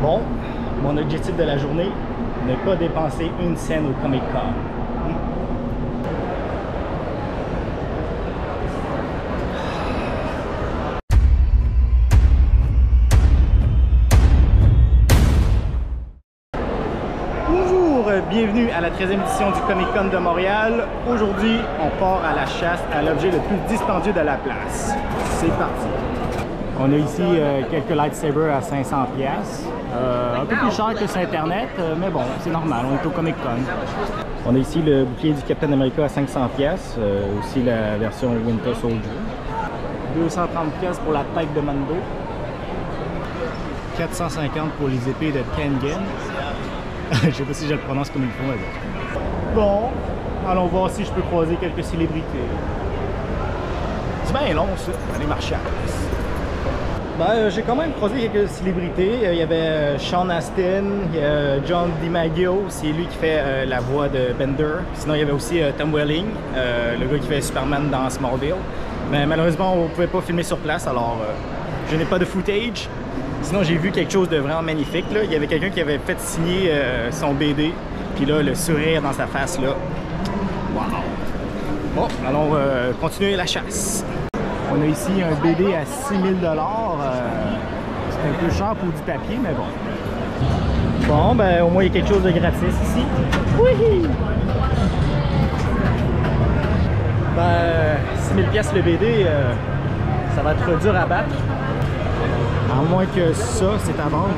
Bon, mon objectif de la journée, ne pas dépenser une scène au Comic Con. Bonjour, bienvenue à la 13e édition du Comic Con de Montréal. Aujourd'hui, on part à la chasse à l'objet le plus dispendieux de la place. C'est parti! On a ici quelques lightsabers à 500$. Un peu plus cher que sur Internet, mais bon, c'est normal, on est au Comic Con. On a ici le bouclier du Captain America à 500$, aussi la version Winter Soldier. 230$ pour la tête de Mando. 450$ pour les épées de Tengen. Je sais pas si je le prononce comme il faut, mais bon. Bon, allons voir si je peux croiser quelques célébrités. C'est bien long ça, aller marcher à la place. Ben, j'ai quand même croisé quelques célébrités. Il y avait Sean Astin, il y a John DiMaggio, c'est lui qui fait la voix de Bender. Sinon, il y avait aussi Tom Welling, le gars qui fait Superman dans Smallville. Mais malheureusement, on ne pouvait pas filmer sur place, alors je n'ai pas de footage. Sinon, j'ai vu quelque chose de vraiment magnifique. Là. Il y avait quelqu'un qui avait fait signer son BD. Puis là, le sourire dans sa face, là. Wow! Bon, allons continuer la chasse. On a ici un BD à 6 000 $. C'est un peu cher pour du papier, mais bon. Bon, ben au moins il y a quelque chose de gratis ici. Oui! Ben, 6 000 $ le BD, ça va être dur à battre. À moins que ça, c'est à vendre.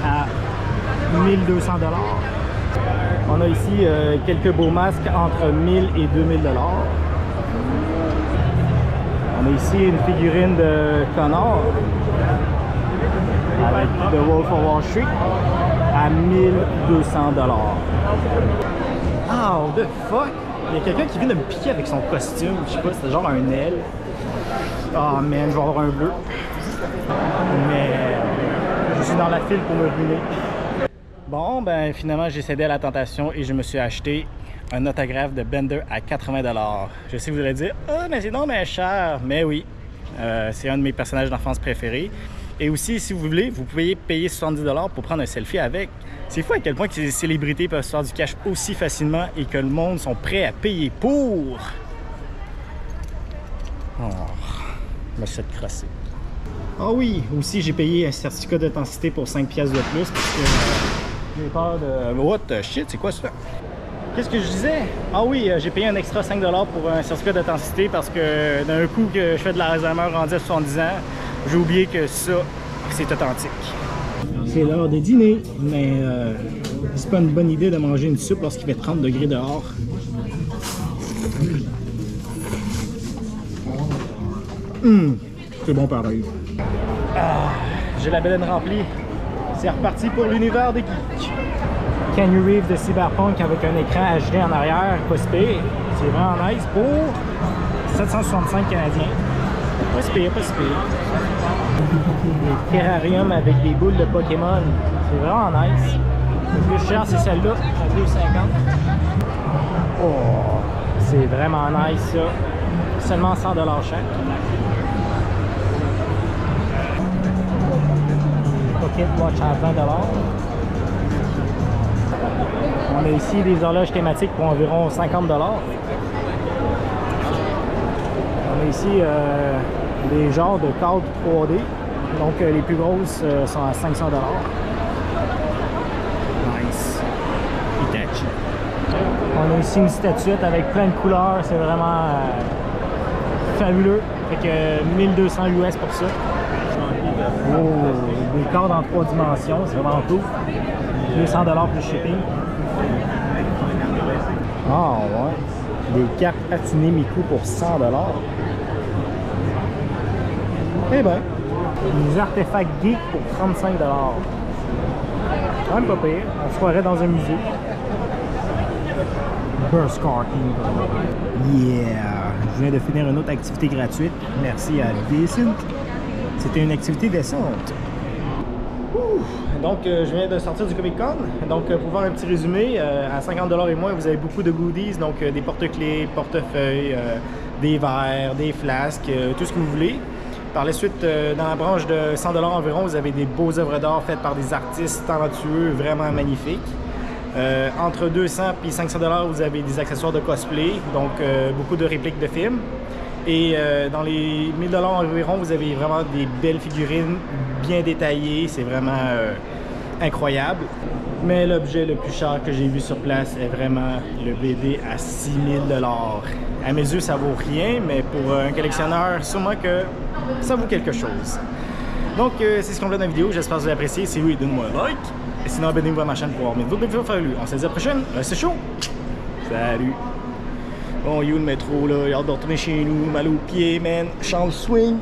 À 1200 $. On a ici quelques beaux masques entre 1000 et 2000 $. On a ici une figurine de Connor avec The Wolf of Wall Street à 1200 $. Oh, the fuck! Il y a quelqu'un qui vient de me piquer avec son costume. Je sais pas, c'est genre un aile. Oh man, je vais avoir un bleu. Mais je suis dans la file pour me ruiner. Bon, ben finalement j'ai cédé à la tentation et je me suis acheté un autographe de Bender à 80 $. Je sais que vous allez dire « Ah, mais c'est non, mais cher! » Mais oui, c'est un de mes personnages d'enfance préférés. Et aussi, si vous voulez, vous pouvez payer 70 $ pour prendre un selfie avec. C'est fou à quel point que les célébrités peuvent se faire du cash aussi facilement et que le monde sont prêts à payer pour. Oh, je me suis fait crosser. Ah oui, aussi j'ai payé un certificat d'authenticité pour 5$ de plus parce que j'ai peur de... What the shit, c'est quoi ça? Qu'est-ce que je disais? Ah oui, j'ai payé un extra 5$ pour un certificat d'authenticité parce que d'un coup que je fais de l'Alzheimer rendu à 70 ans, j'ai oublié que ça, c'est authentique. C'est l'heure de dîner, mais c'est pas une bonne idée de manger une soupe lorsqu'il fait 30 degrés dehors. C'est bon pareil. Ah, j'ai la baleine remplie. C'est reparti pour l'univers des geeks. Keanu Reeves de Cyberpunk avec un écran HD en arrière, pas si pire. C'est vraiment nice pour 765 Canadiens. Pas si pire, pas si pire. Des terrariums avec des boules de Pokémon. C'est vraiment nice. Le plus cher, c'est celle-là, à 2,50. Oh, c'est vraiment nice ça. Seulement 100$ chaque. Pocket Watch à 20$. On a ici des horloges thématiques pour environ 50$. On a ici des genres de cadres 3D. Donc les plus grosses sont à 500$. Nice. Itachi. On a ici une statuette avec plein de couleurs. C'est vraiment fabuleux. Fait que 1200 US pour ça. Oh, des cadres en 3 dimensions, c'est vraiment cool. 200$ plus shipping. Ah ouais. Des cartes patinées Miku pour 100$. Eh ben, des artefacts geeks pour 35$. Quand même pas pire. On se croirait dans un musée. Burst Carking. Yeah! Je viens de finir une autre activité gratuite. Merci à Decent. C'était une activité décente. Donc, je viens de sortir du Comic Con. Donc, pour faire un petit résumé, à 50$ et moins, vous avez beaucoup de goodies. Donc, des porte-clés, portefeuilles, des verres, des flasques, tout ce que vous voulez. Par la suite, dans la branche de 100 $ environ, vous avez des beaux œuvres d'art faites par des artistes talentueux, vraiment magnifiques. Entre 200 et 500 $, vous avez des accessoires de cosplay, donc beaucoup de répliques de films. Et dans les 1000 $ environ, vous avez vraiment des belles figurines, bien détaillées, c'est vraiment incroyable. Mais l'objet le plus cher que j'ai vu sur place est vraiment le BD à 6000 $. À mes yeux, ça vaut rien, mais pour un collectionneur, sûrement que ça vaut quelque chose. Donc, c'est ce qu'on fait dans la vidéo. J'espère que vous avez apprécié. Si oui, donnez-moi un like. Et sinon, abonnez-vous à ma chaîne pour voir mes autres vidéos faire lui. On se dit à la prochaine. Restez chaud. Salut. Bon, you le métro, là. J'ai hâte de retourner chez nous. Mal aux pieds, man. Change swing.